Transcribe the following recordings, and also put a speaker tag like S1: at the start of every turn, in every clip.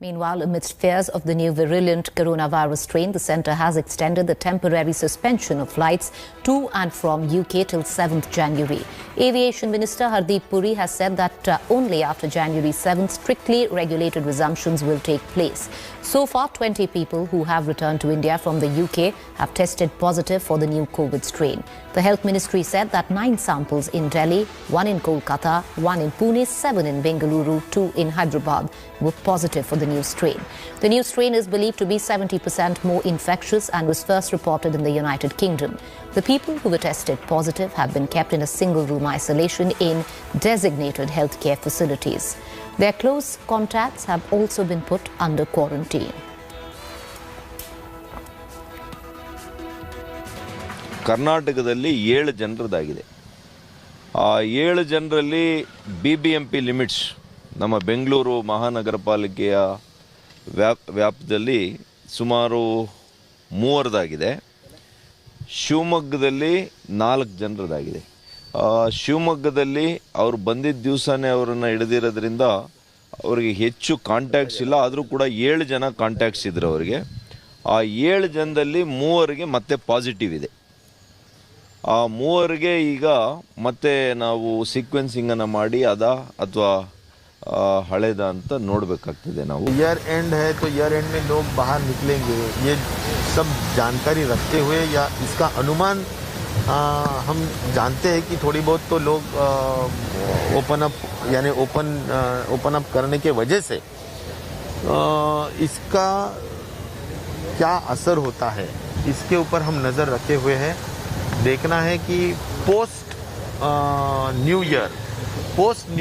S1: Meanwhile, amidst fears of the new virulent coronavirus strain, the centre has extended the temporary suspension of flights to and from UK till 7th January. Aviation Minister Hardeep Puri has said that only after January 7th, strictly regulated resumptions will take place. So far, 20 people who have returned to India from the UK have tested positive for the new COVID strain. The Health Ministry said that 9 samples in Delhi, 1 in Kolkata, 1 in Pune, 7 in Bengaluru, 2 in Hyderabad were positive for the new strain. The new strain is believed to be 70% more infectious and was first reported in the United Kingdom. The people who were tested positive have been kept in a single-room isolation in designated healthcare facilities. Their close contacts have also been put under quarantine.
S2: ಕರ್ನಾಟಕದಲ್ಲಿ 7 ಜನರದಾಗಿದೆ. ಆ 7 ಜನರಲ್ಲಿ BBMP limits ನಮ್ಮ ಬೆಂಗಳೂರು ಮಹಾನಗರ ಪಾಲಿಕೆಯ ವ್ಯಾಪ್ತಿಯಲ್ಲಿ ಸುಮಾರು 3ರದಾಗಿದೆ. ಶಿವಮೊಗ್ಗದಲ್ಲಿ 4 ಜನರದಾಗಿದೆ. ಶಿವಮೊಗ್ಗದಲ್ಲಿ ಅವರು ಬಂದಿದ್ದ ದಿವಸನೇ ಅವರನ್ನು ಹಿಡಿದಿರೋದ್ರಿಂದ ಅವರಿಗೆ ಹೆಚ್ಚು ಕಾಂಟ್ಯಾಕ್ಟ್ಸ್ ಇಲ್ಲ, ಆದರೂ ಕೂಡ 7 ಜನ ಕಾಂಟ್ಯಾಕ್ಟ್ಸ್ ಇದ್ರು ಅವರಿಗೆ. ಆ 7 ಜನದಲ್ಲಿ 3ರಿಗೆ ಮತ್ತೆ ಪಾಸಿಟಿವ್ ಇದೆ. ಆ 3ರಿಗೆ ಈಗ ಮತ್ತೆ ನಾವು ಸೀಕ್ವೆನ್ಸಿಂಗನ್ನು ಮಾಡಿ ಅಥವಾ हड़ेदा ಅಂತ ನೋಡಬೇಕಾಗ್ತದೆ ನಾವು.
S3: ईयर एंड है तो ईयर एंड में लोग बाहर निकलेंगे, ये सब जानकारी रखते हुए या इसका अनुमान हम जानते हैं कि थोड़ी बहुत तो लोग ओपन अप यानी ओपन अप करने के वजह से इसका क्या असर होता है इसके ऊपर हम नज़र रखे हुए हैं. देखना है कि पोस्ट न्यू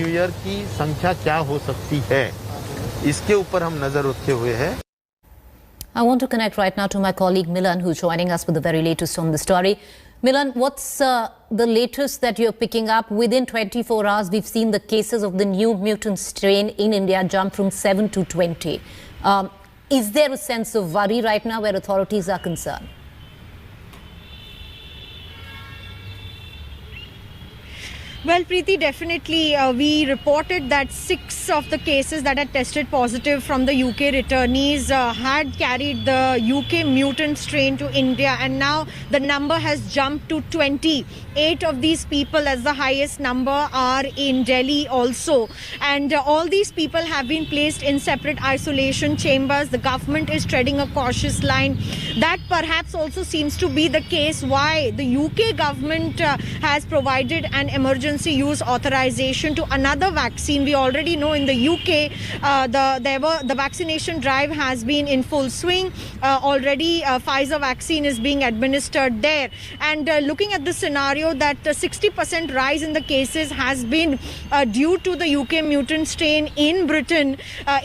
S3: ईयर की संख्या क्या हो सकती है, इसके ऊपर हम नजर रखे हुए हैं.
S1: I want to connect right now to my colleague Milan, who's joining us with the very latest on the story. Milan, what's the latest that you're picking up? Within 24 hours, we've seen the cases of the new mutant strain in India jump from 7 to 20. Is there a sense of worry right now where authorities are concerned?
S4: Well, Preeti, definitely we reported that 6 of the cases that had tested positive from the UK returnees had carried the UK mutant strain to India, and now the number has jumped to 20. 8 of these people, as the highest number, are in Delhi also, and all these people have been placed in separate isolation chambers. The government is treading a cautious line. That perhaps also seems to be the case why the UK government has provided an emergency use authorization to another vaccine. We already know in the UK the vaccination drive has been in full swing. Already Pfizer vaccine is being administered there, and looking at the scenario that 60% rise in the cases has been due to the UK mutant strain in Britain.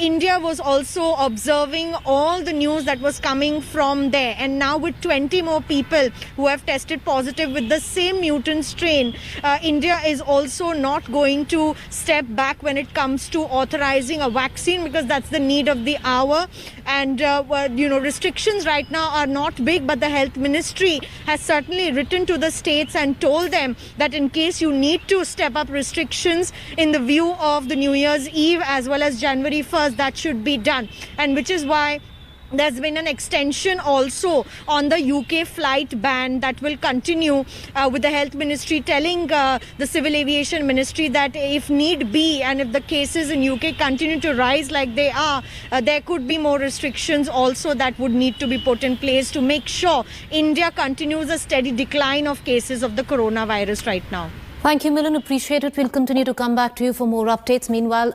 S4: India was also observing all the news that was coming from there, and now with 20 more people who have tested positive with the same mutant strain, India is also not going to step back when it comes to authorizing a vaccine, because that's the need of the hour. And restrictions right now are not big, but the health ministry has certainly written to the states and told them that in case you need to step up restrictions in the view of the New Year's Eve as well as January 1st, that should be done, and which is why there's been an extension also on the UK flight ban that will continue, with the health ministry telling the civil aviation ministry that if need be and if the cases in UK continue to rise like they are, there could be more restrictions also that would need to be put in place to make sure India continues a steady decline of cases of the coronavirus right now.
S1: Thank you, Milan. Appreciate it. We'll continue to come back to you for more updates. Meanwhile,